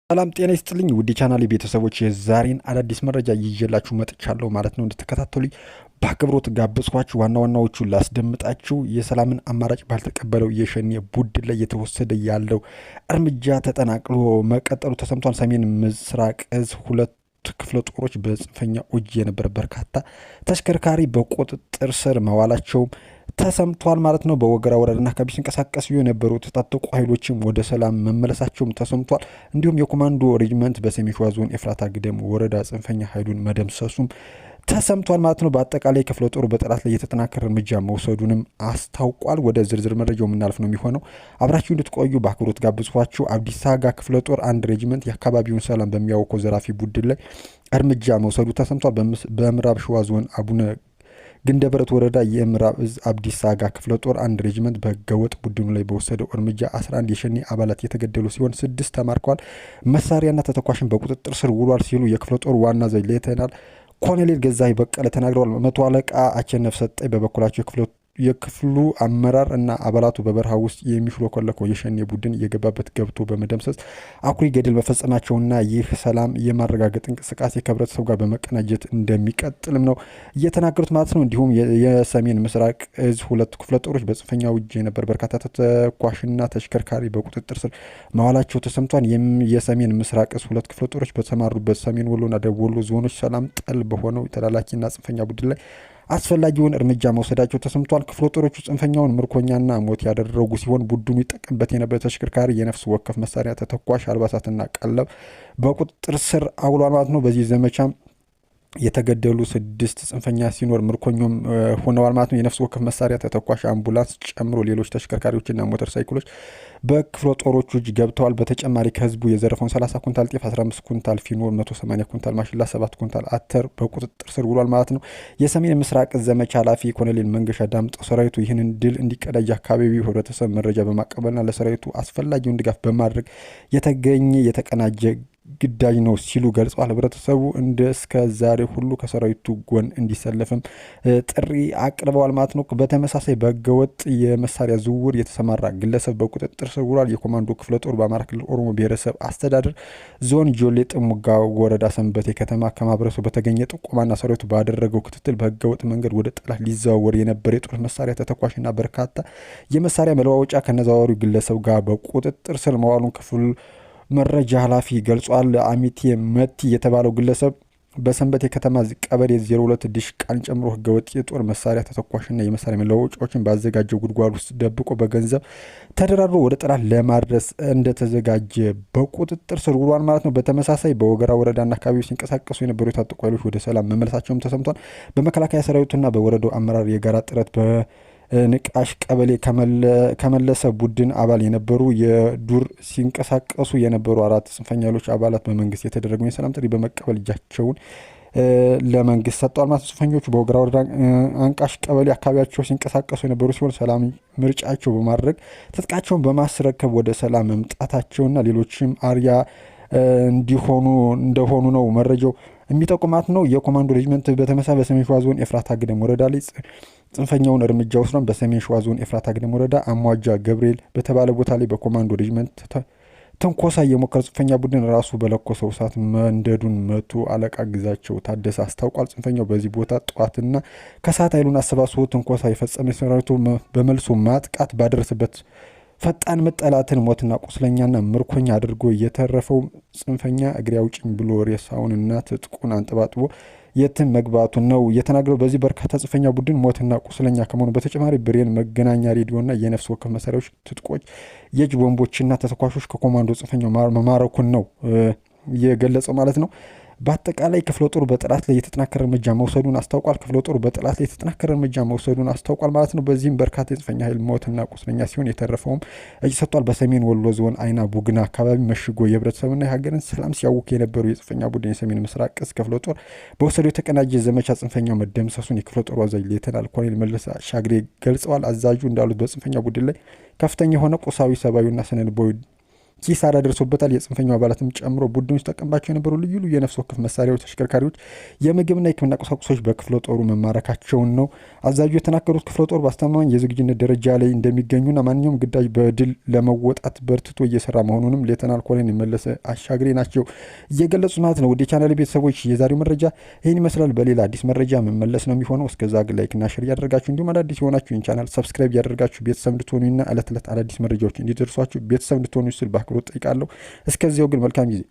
ሰላም ጤና ይስጥልኝ ውድ ቻናሌ ቤተሰቦች የዛሬን አዳዲስ መረጃ ይዤላችሁ መጥቻለሁ ማለት ነው። እንድትከታተሉኝ በአክብሮት ጋበዝኳችሁ። ዋና ዋናዎቹን ላስደምጣችሁ። የሰላምን አማራጭ ባልተቀበለው የሸኔ ቡድን ላይ የተወሰደ ያለው እርምጃ ተጠናቅሎ መቀጠሉ ተሰምቷል። ሰሜን ምስራቅ እዝ ሁለት ክፍለ ጦሮች በጽንፈኛ እጅ የነበረ በርካታ ተሽከርካሪ በቁጥጥር ስር መዋላቸውም ተሰምቷል ማለት ነው። በወገራ ወረዳና አካባቢ ሲንቀሳቀሱ የነበሩ የታጠቁ ኃይሎችም ወደ ሰላም መመለሳቸውም ተሰምቷል። እንዲሁም የኮማንዶ ሬጅመንት በሰሜን ሸዋ ዞን ኤፍራታ ግደም ወረዳ ጽንፈኛ ኃይሉን መደምሰሱም ተሰምቷል ማለት ነው። በአጠቃላይ ክፍለ ጦሩ በጠላት ላይ የተጠናከረ እርምጃ መውሰዱንም አስታውቋል። ወደ ዝርዝር መረጃው የምናልፍ ነው የሚሆነው። አብራችሁ እንድትቆዩ በአክብሮት ጋብዝኳችሁ። አብዲሳ አጋ ክፍለ ጦር አንድ ሬጅመንት የአካባቢውን ሰላም በሚያውከው ዘራፊ ቡድን ላይ እርምጃ መውሰዱ ተሰምቷል። በምዕራብ ሸዋ ዞን አቡነ ግንደበረት ወረዳ የምዕራብ እዝ አብዲሳ አጋ ክፍለ ጦር አንድ ሬጅመንት በህገወጥ ቡድኑ ላይ በወሰደው እርምጃ 11 የሸኔ አባላት የተገደሉ ሲሆን 6 ተማርከዋል። መሳሪያና ተተኳሽን በቁጥጥር ስር ውሏል ሲሉ የክፍለ ጦር ዋና አዛዥ ሌተናል ኮሎኔል ገዛኸኝ በቀለ ተናግረዋል። መቶ አለቃ አቸነፍ ሰጠኝ በበኩላቸው የክፍሉ አመራር እና አባላቱ በበረሃ ውስጥ የሚሽሎኮለከው የሸኔ ቡድን የገባበት ገብቶ በመደምሰስ አኩሪ ገድል መፈጸማቸውና ይህ ሰላም የማረጋገጥ እንቅስቃሴ ከህብረተሰቡ ጋር በመቀናጀት እንደሚቀጥልም ነው እየተናገሩት ማለት ነው። እንዲሁም የሰሜን ምስራቅ እዝ ሁለት ክፍለ ጦሮች በጽንፈኛው እጅ የነበር በርካታ ተተኳሽና ተሽከርካሪ በቁጥጥር ስር መዋላቸው ተሰምቷል። የሰሜን ምስራቅ እዝ ሁለት ክፍለ ጦሮች በተሰማሩበት ሰሜን ወሎና ደቡብ ወሎ ዞኖች ሰላም ጠል በሆነው ተላላኪና ጽንፈኛ ቡድን ላይ አስፈላጊውን እርምጃ መውሰዳቸው ተሰምቷል። ክፍለ ጦሮቹ ጽንፈኛውን ምርኮኛና ሞት ያደረጉ ሲሆን ቡድኑ ይጠቀምበት የነበረ ተሽከርካሪ፣ የነፍስ ወከፍ መሳሪያ፣ ተተኳሽ፣ አልባሳትና ቀለብ በቁጥጥር ስር አውሏል ማለት ነው። በዚህ ዘመቻ የተገደሉ 6 ጽንፈኛ ሲኖር ምርኮኞም ሆነዋል ማለት ነው። የነፍስ ወከፍ መሳሪያ፣ ተተኳሽ፣ አምቡላንስ ጨምሮ ሌሎች ተሽከርካሪዎችና ሞተር ሳይክሎች በክፍለ ጦሮቹ እጅ ገብተዋል። በተጨማሪ ከህዝቡ የዘረፈውን 30 ኩንታል ጤፍ፣ 15 ኩንታል ፊኖ፣ 180 ኩንታል ማሽላ፣ 7 ኩንታል አተር በቁጥጥር ስር ውሏል ማለት ነው። የሰሜን ምስራቅ ዘመቻ ኃላፊ ኮሎኔል መንገሻ ዳምጠው ሰራዊቱ ይህንን ድል እንዲቀዳጅ አካባቢው ህብረተሰብ መረጃ በማቀበልና ለሰራዊቱ አስፈላጊውን ድጋፍ በማድረግ የተገኘ የተቀናጀ ግዳጅ ነው ሲሉ ገልጸዋል። ህብረተሰቡ እንደ እስከ ዛሬ ሁሉ ከሰራዊቱ ጎን እንዲሰለፍም ጥሪ አቅርበዋል ማለት ነው። በተመሳሳይ በህገወጥ የመሳሪያ ዝውውር የተሰማራ ግለሰብ በቁጥጥር ስር ውሏል። የኮማንዶ ክፍለ ጦር በአማራ ክልል ኦሮሞ ብሔረሰብ አስተዳደር ዞን ጆሌ ጥሙጋ ወረዳ ሰንበቴ ከተማ ከማህበረሰቡ በተገኘ ጥቆማና ሰራዊቱ ባደረገው ክትትል በህገወጥ መንገድ ወደ ጠላት ሊዘዋወር የነበረ የጦር መሳሪያ፣ ተተኳሽና በርካታ የመሳሪያ መለዋወጫ ከነዛዋሪው ግለሰብ ጋር በቁጥጥር ስር መዋሉን ክፍል መረጃ ኃላፊ ገልጿል። አሚቴ መቲ የተባለው ግለሰብ በሰንበቴ ከተማ ቀበሌ 02 ዲሽቃን ጨምሮ ህገወጥ የጦር መሳሪያ፣ ተተኳሽና የመሳሪያ መለዋወጫዎችን ባዘጋጀው ጉድጓድ ውስጥ ደብቆ በገንዘብ ተደራድሮ ወደ ጠላት ለማድረስ እንደተዘጋጀ በቁጥጥር ስር ውሏል ማለት ነው። በተመሳሳይ በወገራ ወረዳና አካባቢው ሲንቀሳቀሱ የነበሩ የታጠቁ ኃይሎች ወደ ሰላም መመለሳቸውም ተሰምቷል። በመከላከያ ሰራዊቱና በወረዳው አመራር የጋራ ጥረት ንቃሽ ቀበሌ ከመለሰ ቡድን አባል የነበሩ የዱር ሲንቀሳቀሱ የነበሩ 4 ጽንፈኛ ኃይሎች አባላት በመንግስት የተደረገውን የሰላም ጥሪ በመቀበል እጃቸውን ለመንግስት ሰጥተዋል ማለት ነው። ጽንፈኞቹ በወገራ ወረዳ አንቃሽ ቀበሌ አካባቢያቸው ሲንቀሳቀሱ የነበሩ ሲሆን ሰላም ምርጫቸው በማድረግ ትጥቃቸውን በማስረከብ ወደ ሰላም መምጣታቸውና ሌሎችም አርያ እንደሆኑ ነው መረጃው የሚጠቁማት ነው። የኮማንዶ ሬጅመንት በተመሳሳይ በሰሜን ሸዋ ዞን ኤፍራታ ግደም ወረዳ ላይ ጽንፈኛውን እርምጃ ወስዷል። በሰሜን ሸዋ ዞን ኤፍራታ ግደም ወረዳ አሟጃ ገብርኤል በተባለ ቦታ ላይ በኮማንዶ ሬጅመንት ትንኮሳ የሞከረ ጽንፈኛ ቡድን ራሱ በለኮሰው እሳት መንደዱን መቶ አለቃ ግዛቸው ታደሰ አስታውቋል። ጽንፈኛው በዚህ ቦታ ጠዋትና ከሰዓት ኃይሉን አሰባስቦ ትንኮሳ የፈጸመ ሰራዊቱ በመልሶ ማጥቃት ባደረሰበት ፈጣን መጠላትን ሞትና ቁስለኛና ምርኮኛ አድርጎ የተረፈው ጽንፈኛ እግሬ አውጭኝ ብሎ ሬሳውንና ትጥቁን አንጠባጥቦ የትም መግባቱ ነው የተናገረው። በዚህ በርካታ ጽንፈኛ ቡድን ሞትና ቁስለኛ ከመሆኑ በተጨማሪ ብሬን፣ መገናኛ ሬዲዮና የነፍስ ወከፍ መሳሪያዎች፣ ትጥቆች፣ የእጅ ቦምቦችና ተተኳሾች ከኮማንዶ ጽንፈኛው መማረኩን ነው የገለጸው ማለት ነው። በአጠቃላይ ክፍለ ጦሩ በጠላት ላይ የተጠናከረ እርምጃ መውሰዱን አስታውቋል። ማለት ነው። በዚህም በርካታ የጽንፈኛ ኃይል ሞትና ቁስለኛ ሲሆን የተረፈውም እጅ ሰጥቷል። በሰሜን ወሎ ዞን አይና ቡግና አካባቢ መሽጎ የህብረተሰብና የሀገርን ሰላም ሲያውክ የነበሩ የጽንፈኛ ቡድን የሰሜን ምስራቅ እዝ ክፍለ ጦር በወሰደው የተቀናጀ ዘመቻ ጽንፈኛው መደምሰሱን የክፍለ ጦሩ አዛዥ ሌተናል ኮሎኔል መለሰ ሻግሬ ገልጸዋል። አዛዡ እንዳሉት በጽንፈኛ ቡድን ላይ ከፍተኛ የሆነ ቁሳዊ፣ ሰብአዊና ስነ ልቦናዊ ኪሳራ ደርሶበታል። የጽንፈኛው አባላትም ጨምሮ ቡድኑ ሲጠቀምባቸው የነበሩ ልዩ ልዩ የነፍስ ወከፍ መሳሪያዎች፣ ተሽከርካሪዎች፣ የምግብና የሕክምና ቁሳቁሶች በክፍለ ጦሩ መማረካቸውን ነው አዛዡ የተናገሩት። ክፍለ ጦሩ በአስተማማኝ የዝግጁነት ደረጃ ላይ እንደሚገኙና ማንኛውም ግዳጅ በድል ለመወጣት በርትቶ እየሰራ መሆኑንም ሌተናል ኮሎኔል መለሰ አሻግሬ ናቸው እየገለጹ ማለት ነው። ወደ ቻናል ቤተሰቦች የዛሬው መረጃ ይህን ይመስላል። በሌላ አዲስ መረጃ መመለስ ነው የሚሆነው። እስከዛ ግን ላይክና ሼር እያደረጋችሁ እንዲሁም አዳዲስ የሆናችሁ ይህን ቻናል ሰብስክራይብ እያደረጋችሁ ቤተሰብ እንድትሆኑና ዕለት ዕለት አዳዲስ መረጃዎች እንዲደርሷችሁ ቤተሰብ እንድትሆኑ ስል በአክብሮት ጠይቃለሁ። እስከዚያው ግን መልካም ጊዜ